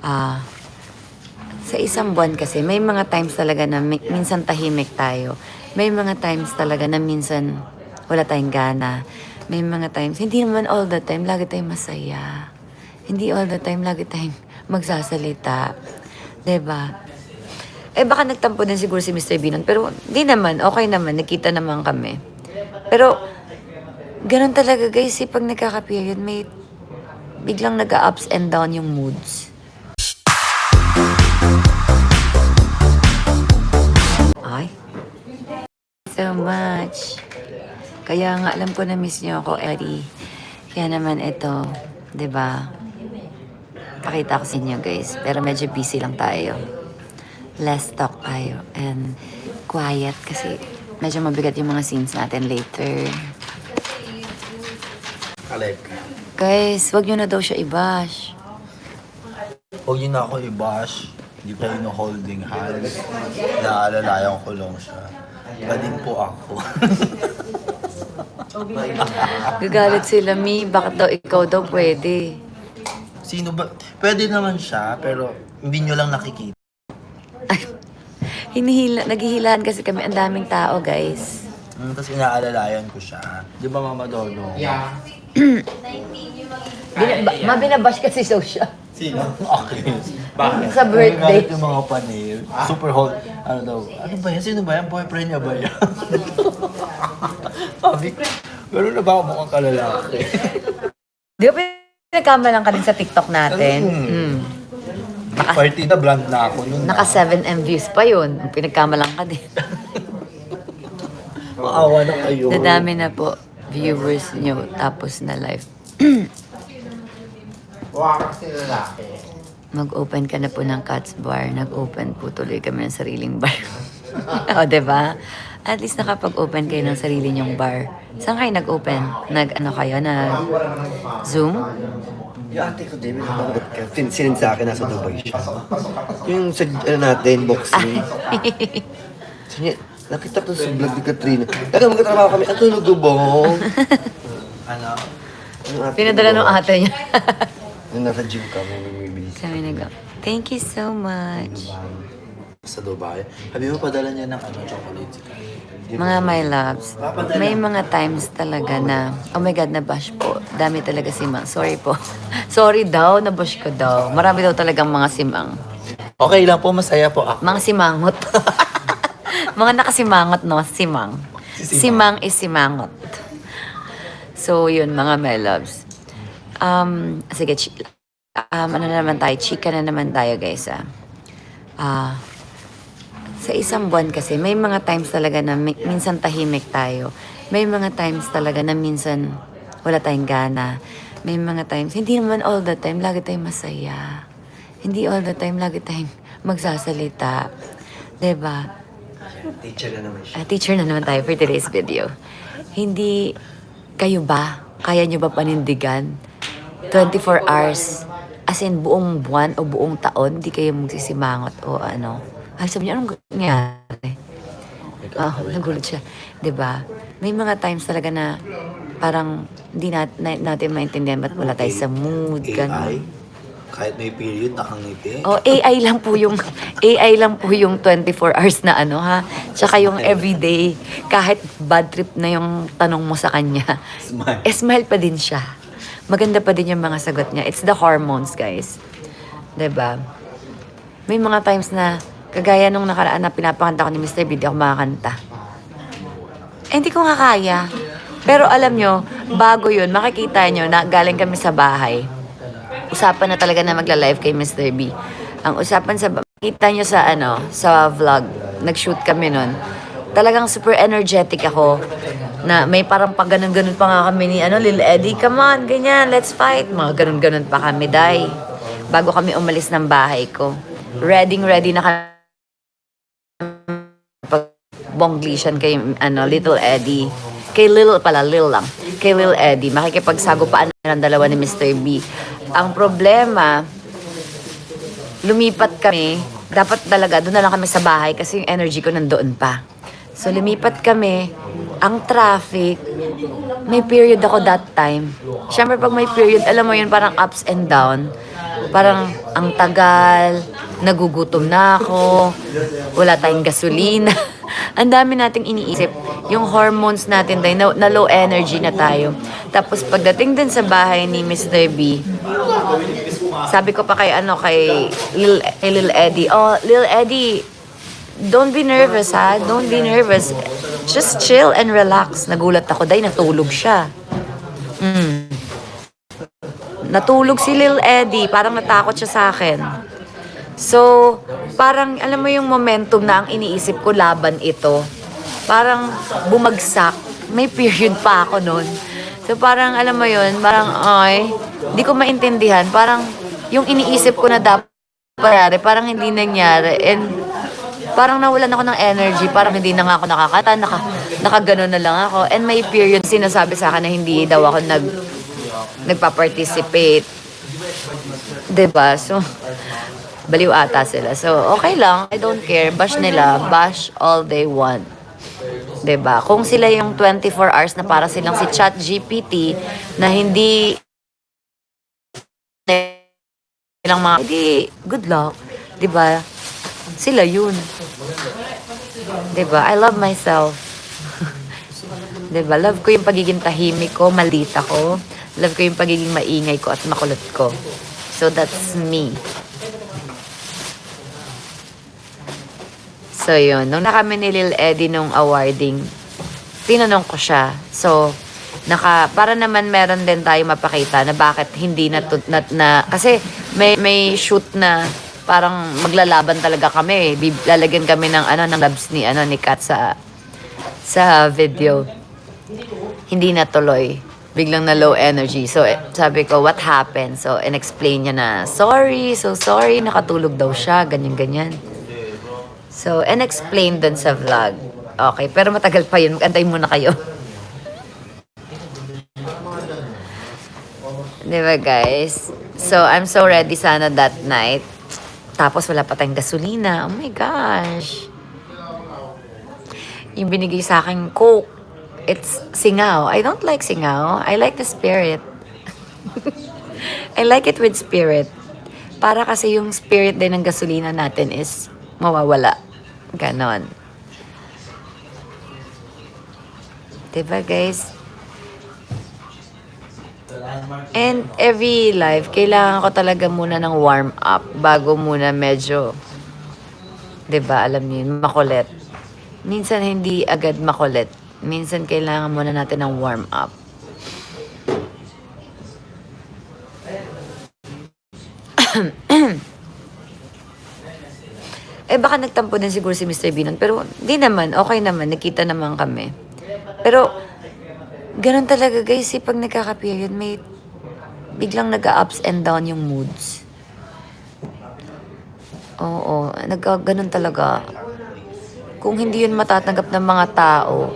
Ah, sa isang buwan kasi, may mga times talaga na minsan tahimik tayo. May mga times talaga na minsan wala tayong gana. May mga times, hindi naman all the time, lagi tayong masaya. Hindi all the time, lagi tayong magsasalita. 'Di ba? Eh baka nagtampo din siguro si Mr. Binon, pero di naman, okay naman, nagkita naman kami. Pero, ganun talaga guys, pag nagkaka-period, may biglang nag-ups and down yung moods. Ay, so much. Kaya nga alam ko na miss niyo ako, Eddie. Kaya naman ito, 'di ba? Pakita ko sa inyo guys, pero medyo busy lang tayo. Less talk tayo and quiet kasi medyo mabigat yung mga scenes natin later. Alek, Guys, wag niyo na daw siya i-bash. huwag niyo na ako i-bash. Hindi pa yun holding hands. Naalalayan ko lang siya. Bading po ako. Gagalit sila, Mi. Bakit daw ikaw daw pwede? Sino ba? Pwede naman siya, pero hindi nyo lang nakikita. Naghihilaan kasi kami, ang daming tao, guys. Tapos inaalalayan ko siya. Di ba, Mama Dodo? Yeah. Mabinabash kasi daw siya. Sino? Okay. Bakit? Sa birthday. Galit yung mga panel. Super hold. Ano daw? Ano ba yan? Sino ba yan? Boyfriend niya ba yan? Sabi ko, gano'n na ba ako mukhang kalalaki? Di ba pinagkamalan ka din sa TikTok natin? Party na brand na ako nun. Naka 7M views pa yun. Pinagkamalan ka din. Maawa na kayo. Nadami na po viewers nyo tapos na live. Wala kasi lalaki. Mag-open ka na po ng Cats Bar. Nag-open po tuloy kami ng sariling bar. O, diba? At least nakapag-open kayo ng sarili nyong bar. Saan kayo nag-open? Nag-ano kayo? Nag-Zoom? Yung ate ko din, nanonood ka. Sinend sa akin, nasa Dubai siya. Yung sa, ano natin, boxing. Sige, nakita ko sa vlog ni Katrina. Taga magkatrabaho kami, ang tulog bong. Ano? Yung ate Pinadala ko, ng ate niya. Yung nasa gym kami, bumibili. Sabi nag thank you so much. Sa Dubai. Sabi mo, padala niya ng ano, chocolate. Mga my loves, may mga times talaga na, oh my God, nabash po. Dami talaga simang. Sorry po. Sorry daw, nabash ko daw. Marami daw talagang mga simang. Okay lang po, masaya po ako. Mga simangot. Mga nakasimangot, no? Simang. Simang is simangot. So, yun, mga my loves. Sige, ano na naman tayo? Chika na naman tayo, guys, sa isang buwan kasi, may mga times talaga na minsan tahimik tayo. May mga times talaga na minsan wala tayong gana. May mga times, hindi naman all the time, lagi tayong masaya. Hindi all the time, lagi tayong magsasalita. 'Di ba? Teacher na naman siya. Teacher na naman tayo for today's video. Hindi kayo ba? Kaya nyo ba panindigan? 24 hours, as in buong buwan o buong taon, di kayo magsisimangot o ano? Ay, sabi niya, anong nangyari? Nagulat siya. 'Di ba? May mga times talaga na parang hindi natin maintindihan ba't wala tayo sa mood. AI? Ganun. Kahit may period, nakangiti. Oh, AI lang po yung 24 hours na ano ha. Tsaka yung everyday, kahit bad trip na yung tanong mo sa kanya, Smile. smile pa din siya. Maganda pa din yung mga sagot niya. It's the hormones, guys. 'Di ba? May mga times na kagaya nung nakaraan na pinapakanta ko ni Mr. B, di ako makakanta. Hindi ko nga kaya. Pero alam nyo, bago yun, makikita nyo na galing kami sa bahay. Usapan na talaga na magla-live kay Mr. B. Ang usapan sa makita nyo sa sa vlog, nag-shoot kami nun. Talagang super energetic ako. Na may parang pag ganun-ganun pa nga kami ni Lil Eddie, come on, ganyan, let's fight. Mga ganun-ganun pa kami, day. Bago kami umalis ng bahay ko. Ready na kami. Bonglishan kay Little Eddie. Kay Lil lang. Kay Lil Eddie. Makikipagsagupaan ng dalawa ni Mr. B. Ang problema, lumipat kami. Dapat talaga, doon na lang kami sa bahay kasi yung energy ko nandoon pa. So, lumipat kami. Ang traffic, may period ako that time. Siyempre, pag may period, alam mo yun, parang ups and down. Parang ang tagal, nagugutom na ako, wala tayong gasolina. Ang dami nating iniisip. Yung hormones natin tayo, na low energy na tayo. Tapos pagdating dun sa bahay ni Mr. B, sabi ko pa kay Lil Eddie, oh, Lil Eddie, don't be nervous ha, don't be nervous. Just chill and relax. Nagulat ako, dahil natulog siya. Natulog si Lil Eddie, parang natakot siya sa akin. So, parang alam mo yung momentum na ang iniisip ko laban ito. Parang bumagsak. May period pa ako noon. So, parang alam mo yun, parang ay, di ko maintindihan. Parang yung iniisip ko na dapat nangyari, parang hindi nangyari. And parang nawalan ako ng energy, parang hindi na nga ako nakakata, nakaganon na lang ako. And may period sinasabi sa akin na hindi daw ako nagpa-participate. Diba? So, baliw ata sila. So, okay lang. I don't care. Bash nila. Bash all they want. Diba? Kung sila yung 24 hours na para silang si ChatGPT na hindi nilang mga, hindi, good luck. Diba? Sila yun. Diba? I love myself. Diba? Love ko yung pagiging tahimik ko, maldita ko. Love ko yung pagiging maingay ko at makulot ko. So, that's me. So, yun. Nung nakami ni Lil Eddie nung awarding, tinanong ko siya. So, para naman meron din tayo mapakita na bakit hindi kasi may shoot na parang maglalaban talaga kami. Lalagyan kami ng labs ni Kat sa video. Hindi natuloy. Biglang na low energy. So, sabi ko, what happened? So, in-explain niya na, sorry, nakatulog daw siya, ganyan-ganyan. So, in-explain dun sa vlog. Okay, pero matagal pa yun. Antayin muna kayo. Diba, guys? So, I'm so ready sana that night. Tapos, wala pa tayong gasolina. Oh my gosh. Yung binigay sa akin, Coke. It's singaw. I don't like singaw. I like the spirit. I like it with spirit. Para kasi yung spirit din ng gasolina natin is mawawala. Ganon. Diba, guys? And every life, kailangan ko talaga muna ng warm up bago muna medyo, diba, alam niyo yun, makulit. Minsan hindi agad makulit. Minsan kailangan muna natin ng warm up. Baka nagtampo din siguro si Mr. Binon. Pero di naman, okay naman. Nakita naman kami. Pero, ganun talaga guys. Pag nagkaka-period, may biglang nag-ups and down yung moods. Oo, ganun talaga. Kung hindi yun matatanggap ng mga tao,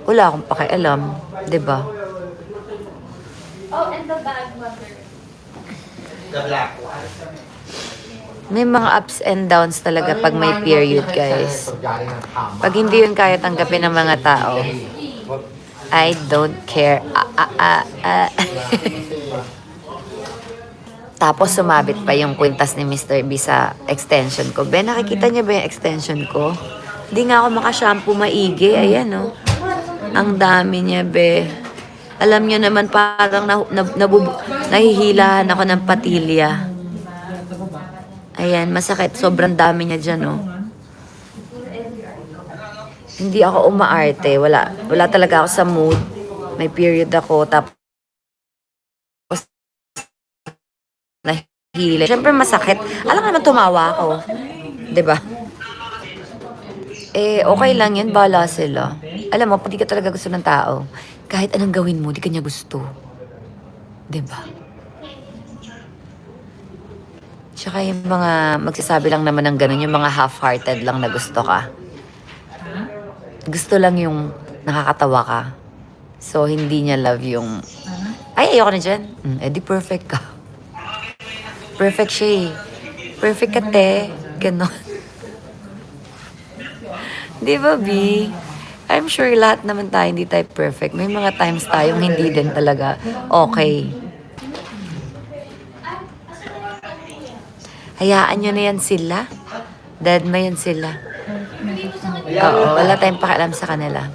wala akong pakialam, 'di ba? Oh, and the bag, mother. The black one. May mga ups and downs talaga pag may period, guys. Pag hindi yun kaya tanggapin ng mga tao, I don't care. Tapos sumabit pa yung kwintas ni Mr. B sa extension ko. Ben, nakikita niya ba yung extension ko? Hindi nga ako makashampoo maigi. Ayan, oh. Ang dami niya, be. Alam niyo naman, parang nahihilahan ako ng patilya. Ayan, masakit. Sobrang dami niya dyan, oh. Hindi ako umaarte. Wala talaga ako sa mood. May period ako. Tapos, nahihila. Siyempre, masakit. Alam nga naman, tumawa ako. 'Di ba? Okay lang yan. Bahala sila. Alam mo, pag di ka talaga gusto ng tao, kahit anong gawin mo, di ka niya gusto. 'Di ba? Tsaka yung mga magsasabi lang naman ng ganun, yung mga half-hearted lang na gusto ka. Gusto lang yung nakakatawa ka. So, hindi niya love yung, ay, ayoko na dyan. Di perfect ka. Perfect siya eh. Perfect ka, te. Ganon. Di ba, B? I'm sure lahat naman tayo, hindi tayo perfect. May mga times tayong hindi din talaga okay. Hayaan nyo na yan sila. Dead ma yan sila. Oo, wala tayong pakialam sa kanila.